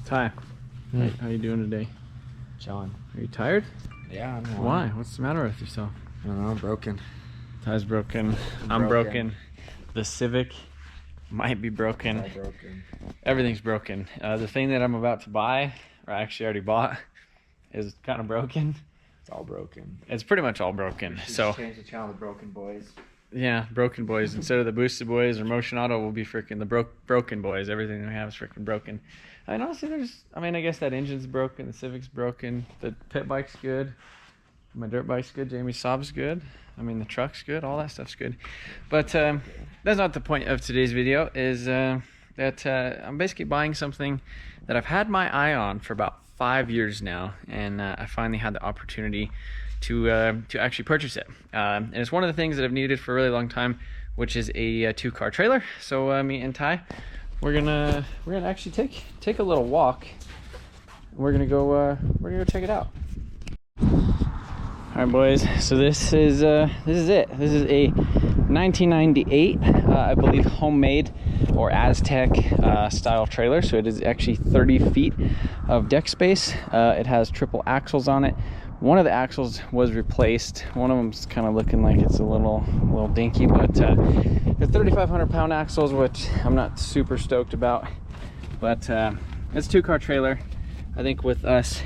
Ty, how you doing today? Chilling. Are you tired? Yeah, I'm Why? What's the matter with yourself? I don't know, I'm broken. Ty's broken. I'm broken. The Civic might be broken. It's all broken. Everything's broken. The thing that I'm about to buy, or I actually already bought, is kind of broken. It's all broken. It's pretty much all broken. So change the channel to Broken Boys. yeah, Broken Boys. Instead of the Boosted Boys or Motion Auto, will be freaking the Broken Boys. Everything we have is freaking broken. I mean, honestly, I guess that engine's broken. The Civic's broken. The pit bike's good. My dirt bike's good. Jamie's Saab's good. I mean, the truck's good. All that stuff's good. But that's not the point of today's video. Is that I'm basically buying something that I've had my eye on for about 5 years now, and I finally had the opportunity to actually purchase it. And it's one of the things that I've needed for a really long time, which is a 2-car trailer. So me and Ty, we're gonna actually take a little walk. We're gonna go check it out. All right, boys. So this is it. This is a 1998, I believe, homemade or Aztec style trailer. So it is actually 30 feet of deck space. It has triple axles on it. One of the axles was replaced. One of them's kind of looking like it's a little dinky, but the 3,500 pound axles, which I'm not super stoked about. But it's a 2-car trailer. I think with us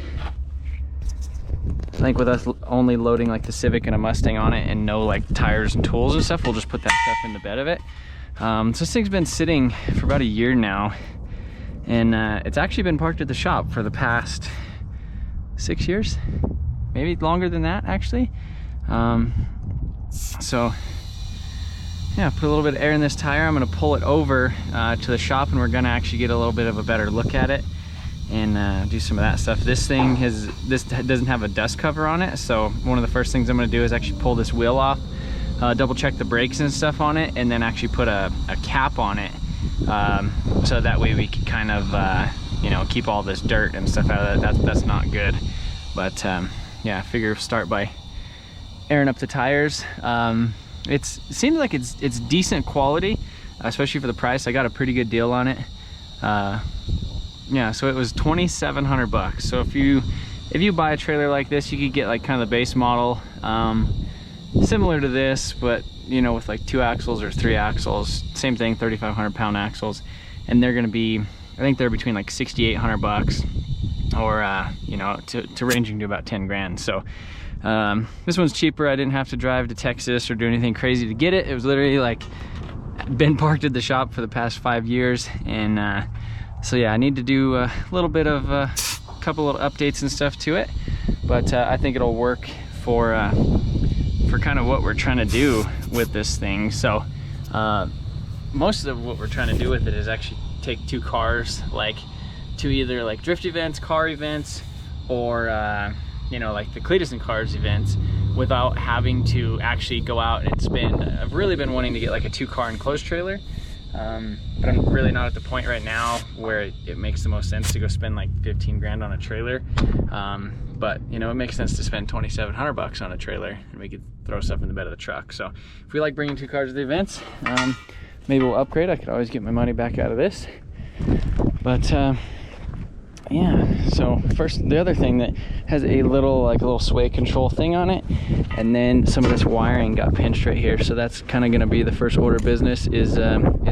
only loading like the Civic and a Mustang on it and no like tires and tools and stuff, we'll just put that stuff in the bed of it. So this thing's been sitting for about a year now, and it's actually been parked at the shop for the past 6 years, maybe longer than that actually. So yeah, put a little bit of air in this tire. I'm gonna pull it over to the shop, and we're gonna actually get a little bit of a better look at it and do some of that stuff. This doesn't have a dust cover on it, so one of the first things I'm going to do is actually pull this wheel off, double check the brakes and stuff on it, and then actually put a cap on it, so that way we can kind of you know, keep all this dirt and stuff out of that. That's not good. But yeah, I figure start by airing up the tires. It seems like it's decent quality, especially for the price. I got a pretty good deal on it. Yeah, so it was 2,700 bucks. So if you buy a trailer like this, you could get like kind of the base model, similar to this, but you know, with like 2 axles or 3 axles. Same thing, 3,500 pound axles, and they're gonna be, I think they're between like 6,800 bucks, or you know, to ranging to about 10 grand. So this one's cheaper. I didn't have to drive to Texas or do anything crazy to get it. It was literally like been parked at the shop for the past 5 years, and so yeah, I need to do a little bit of a couple little updates and stuff to it, but I think it'll work for kind of what we're trying to do with this thing. So most of what we're trying to do with it is actually take 2 cars, like to either like drift events, car events, or you know, like the Cletus and Cars events, without having to actually go out and spend. I've really been wanting to get like a 2-car enclosed trailer. But I'm really not at the point right now where it makes the most sense to go spend like 15 grand on a trailer. But you know, it makes sense to spend 2,700 bucks on a trailer, and we could throw stuff in the bed of the truck. So if we like bringing 2 cars to the events, maybe we'll upgrade. I could always get my money back out of this. But yeah, so first, the other thing that has a little sway control thing on it, and then some of this wiring got pinched right here, so that's kind of going to be the first order of business, is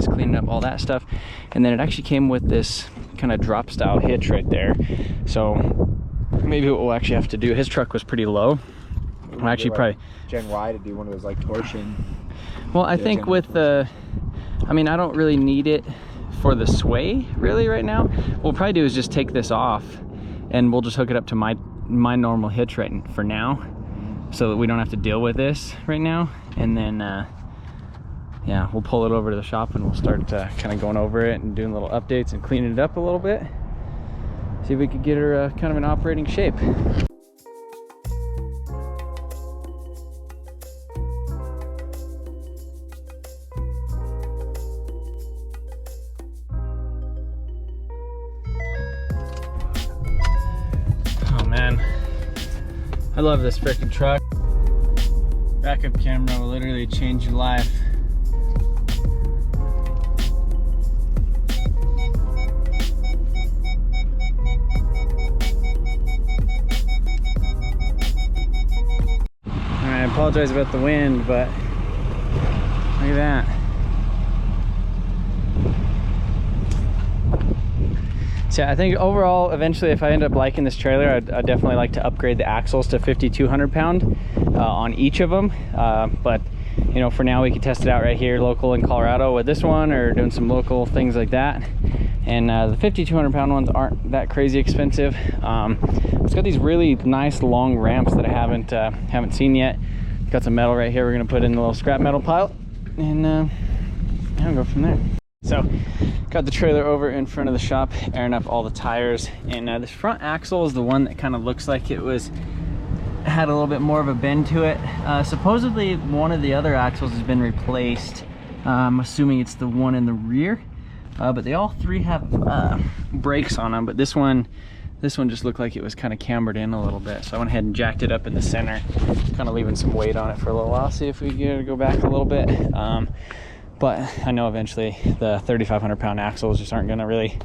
cleaning up all that stuff. And then it actually came with this kind of drop style hitch right there, so maybe what we'll actually have to do, his truck was pretty low, we'll actually probably Gen Y to do one of those like torsion. Well, I think with the, I mean, I don't really need it for the sway really right now. What we'll probably do is just take this off, and we'll just hook it up to my normal hitch right for now, so that we don't have to deal with this right now. And then yeah, we'll pull it over to the shop, and we'll start kind of going over it and doing little updates and cleaning it up a little bit, see if we could get her kind of in operating shape. I love this freaking truck. Backup camera will literally change your life. apologize about the wind, but look at that. So I think overall, eventually, if I end up liking this trailer, I'd definitely like to upgrade the axles to 5,200 pound on each of them. But you know, for now we could test it out right here local in Colorado with this one, or doing some local things like that. And the 5,200 pound ones aren't that crazy expensive. It's got these really nice long ramps that I haven't seen yet. Got some metal right here we're gonna put in the little scrap metal pile, and yeah, we'll go from there. So got the trailer over in front of the shop, airing up all the tires, and this front axle is the one that kind of looks like it had a little bit more of a bend to it. Supposedly one of the other axles has been replaced. I'm assuming it's the one in the rear, but they all three have brakes on them, but this one just looked like it was kind of cambered in a little bit, so I went ahead and jacked it up in the center, kind of leaving some weight on it for a little while, see if we can go back a little bit. But I know eventually the 3,500 pound axles just aren't gonna really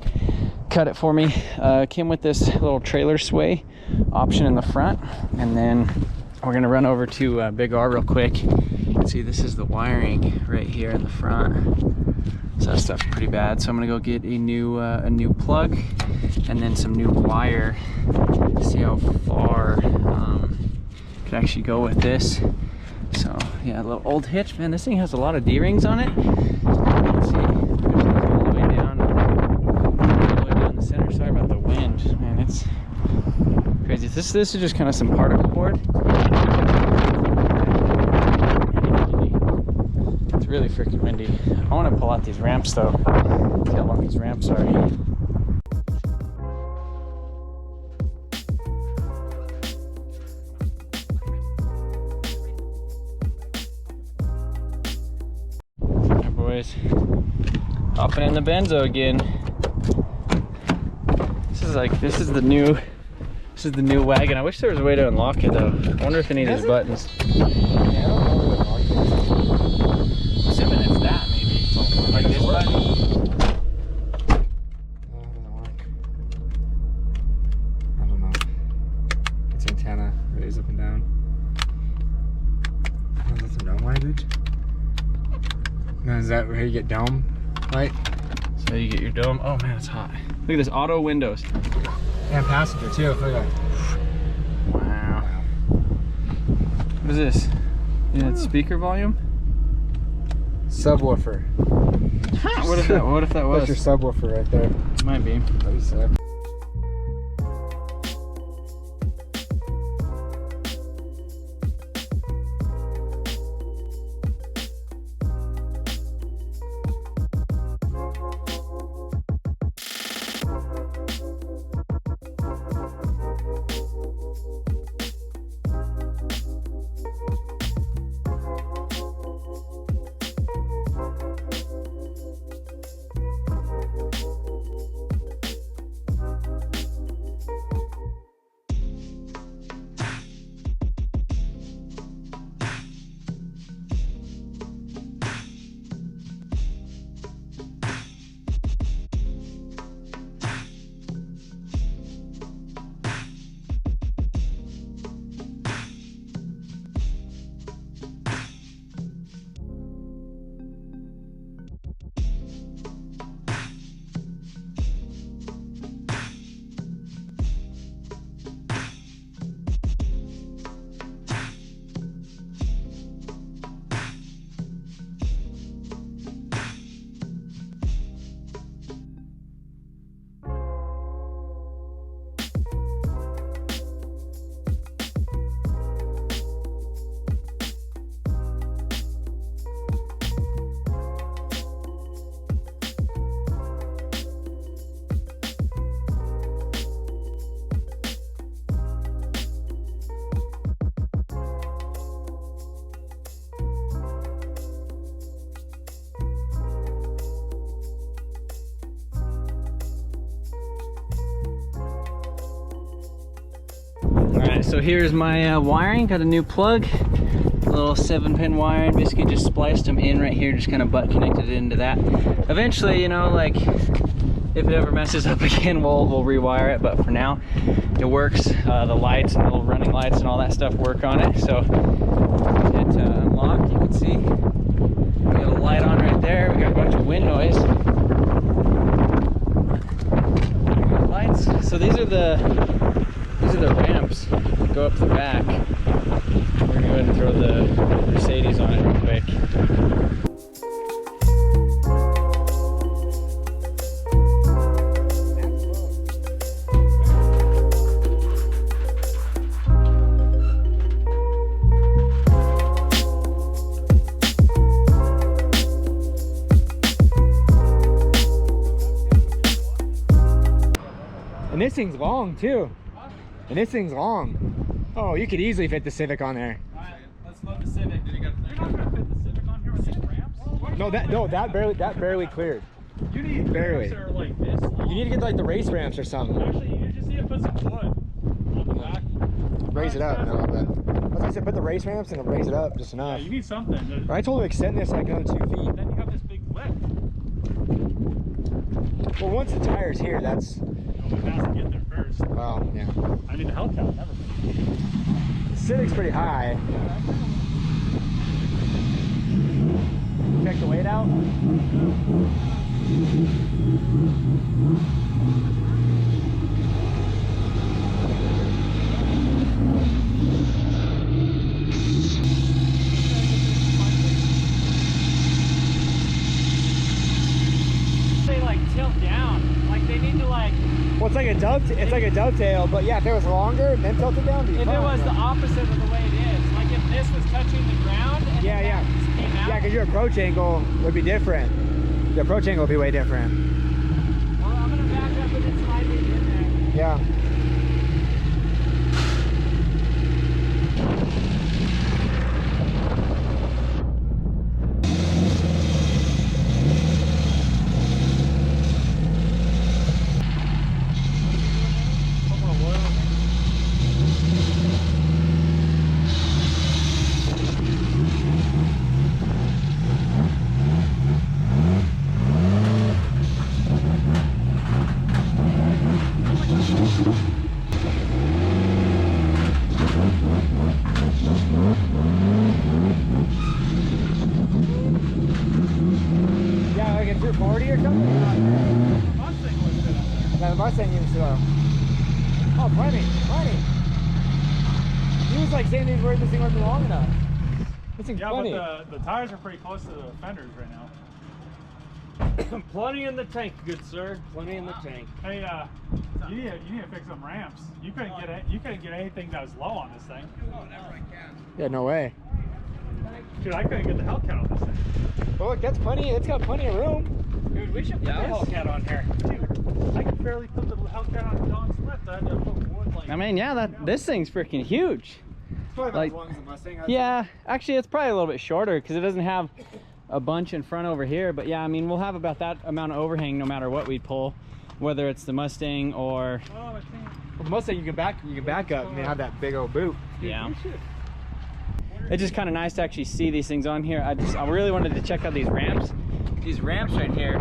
cut it for me. Came with this little trailer sway option in the front, and then we're gonna run over to Big R real quick. You can see this is the wiring right here in the front. So that stuff's pretty bad. So I'm gonna go get a new plug and then some new wire. See how far could actually go with this. So yeah, a little old hitch, man. This thing has a lot of D-rings on it. Let's see, all the way down the center. Sorry about the wind, man. It's crazy. This is just kind of some particle board. It's really freaking windy. I want to pull out these ramps though. See how long these ramps are. Hopping in the benzo again. This is the new wagon. I wish there was a way to unlock it though. I wonder if any of these buttons. Yeah, I don't know where to unlock it. Assuming it's that maybe. Like this button. I don't know. It's antenna, raise up and down. Oh, that's some dome language. Now is that where you get dome light? So you get your dome. Oh man, it's hot. Look at this, auto windows. And passenger too, look at that. Wow. What is this? Yeah, it's speaker volume? Subwoofer. What if that was? That's your subwoofer right there. Might be. That'd be sick. Alright, so here's my wiring. Got a new plug, a little 7-pin wiring. Basically just spliced them in right here, just kind of butt connected it into that. Eventually, you know, like if it ever messes up again, we'll rewire it, but for now it works. The lights and the little running lights and all that stuff work on it, so to unlock. You can see we got a light on right there. We got a bunch of wind noise. Lights. So these are the ramps that go up the back. We're gonna go ahead and throw the Mercedes on it real quick. And this thing's long too. And this thing's long. Oh, you could easily fit the Civic on there. Alright, let's load the Civic. You're not gonna fit the Civic on here with these ramps? That barely cleared. You need barely. ramps that are like this long. You need to get like the race ramps or something. Actually, you just need to put some wood on the back. Raise it up a little bit. As I said, put the race ramps and raise it up just enough. Yeah, you need something. I told him to extend this like another 2 feet. Then you have this big lip. Well, once the tire's here, that's... It has to get there first. Well, yeah. I mean, the Hellcat never been. The Civic's pretty high. Check the weight out. They like tilt down. Like they need to like. Well, it's like a dovetail, but yeah, if it was longer, then tilt it down. If it was the opposite of the way it is, like if this was touching the ground and Yeah, yeah. just came out. Yeah, because your approach angle would be different. The approach angle would be way different. Well, I'm gonna back up and then slide it in there. Yeah. Yeah, like a 240 or something? Mustang was good up there. Yeah, the Mustang even slow. Oh, plenty. He was like saying this thing wasn't long enough. This thing's plenty. But the tires are pretty close to the fenders right now. Plenty in the tank, good sir. Plenty in the tank. Hey, you need to fix some ramps. You couldn't get anything that was low on this thing. Yeah, no way. Dude, I couldn't get the Hellcat on this thing. Well, look, that's plenty. It's got plenty of room. Dude, we should put Yeah, the Hellcat on here. Dude, I could barely put the Hellcat on Don's lift. I had to put wood like. I mean, yeah, this thing's freaking huge. It's probably Like- as long as the Mustang. Yeah, actually, it's probably a little bit shorter because it doesn't have a bunch in front over here. But yeah, I mean, we'll have about that amount of overhang no matter what we pull, whether it's the Mustang or Oh, I think. Well, Mustang, you can back up and they have that big old boot. yeah. It's just kind of nice to actually see these things on here. I really wanted to check out these ramps. These ramps right here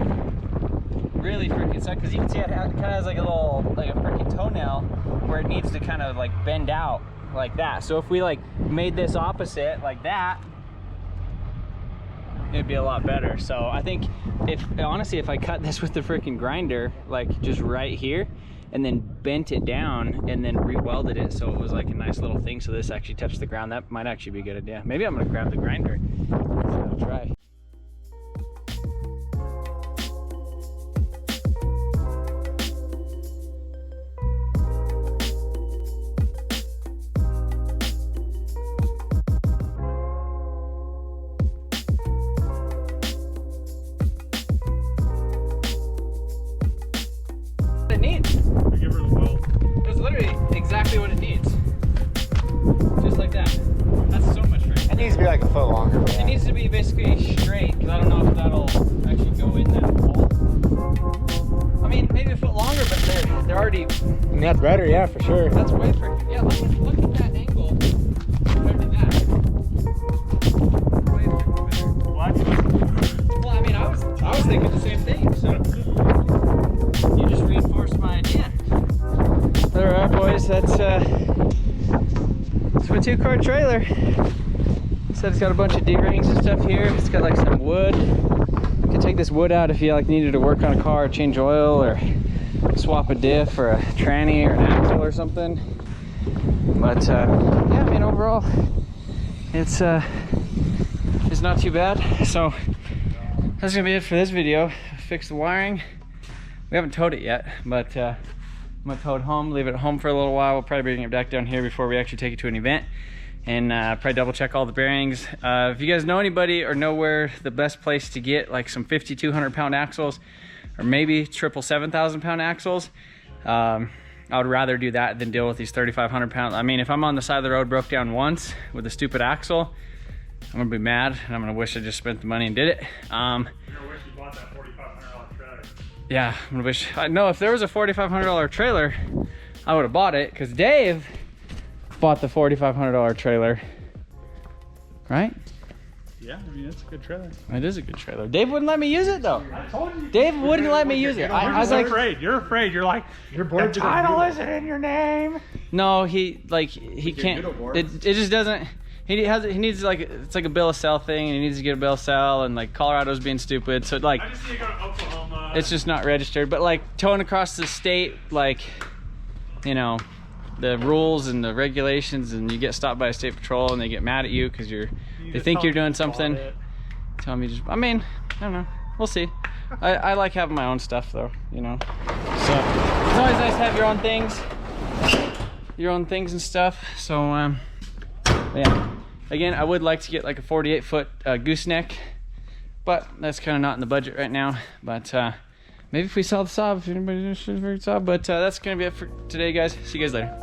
really freaking suck because you can see it kind of has like a freaking toenail where it needs to kind of like bend out like that. So if we like made this opposite like that, it'd be a lot better. So I think honestly if I cut this with the freaking grinder like just right here and then bent it down and then re-welded it so it was like a nice little thing so this actually touched the ground, that might actually be a good idea. Maybe I'm gonna grab the grinder. I'll try. It needs. I give her the weld. It's literally exactly what it needs. Just like that. That's so much for it. It needs to be like a foot longer. But It needs to be basically straight because I don't know if that'll actually go in that hole. I mean, maybe a foot longer, but they're already. I mean, that's better, yeah, for sure. That's way freaking. Yeah, look at that angle compared to that. Way freaking better. What? Well, I mean, I was thinking the same thing. So you just reinforced my idea. All right, boys. That's my 2-car trailer. said, it's got a bunch of D-rings and stuff here. It's got like some wood. You could take this wood out if you like needed to work on a car, change oil, or swap a diff or a tranny or an axle or something. But yeah, I mean, overall, it's not too bad. So that's gonna be it for this video. Fix the wiring. We haven't towed it yet, but I'm gonna tow it home, leave it at home for a little while. We'll probably bring it back down here before we actually take it to an event, and probably double check all the bearings. If you guys know anybody or know where the best place to get like some 5,200 pound axles, or maybe 7,000 pound axles, I would rather do that than deal with these 3,500 pound. I mean, if I'm on the side of the road, broke down once with a stupid axle, I'm gonna be mad, and I'm gonna wish I just spent the money and did it. You're gonna wish you bought that $4,500 trailer. Yeah, I'm gonna wish. No, if there was a $4,500 trailer, I would have bought it, because Dave bought the $4,500 trailer, right? Yeah, I mean, it's a good trailer. It is a good trailer. Dave wouldn't let me use it though. I told you. Dave wouldn't let me use it. I was like, afraid. You're afraid. You're like, You're bored. the title isn't in your name. no, he can't. It just doesn't. He needs like, it's like a bill of sale thing, and he needs to get a bill of sale, and like Colorado's being stupid, so like I just need to go to Oklahoma. it's just not registered. But like towing across the state, like, you know, the rules and the regulations, and you get stopped by a state patrol and they get mad at you because they think you're doing something. Tell me, just, I mean, I don't know, we'll see. I like having my own stuff though, you know, so it's always nice to have your own things and stuff. So yeah, again, I would like to get like a 48-foot gooseneck, but that's kind of not in the budget right now. But maybe if we sell the Saab, if anybody's interested in the Saab. But that's gonna be it for today, guys. See you guys later.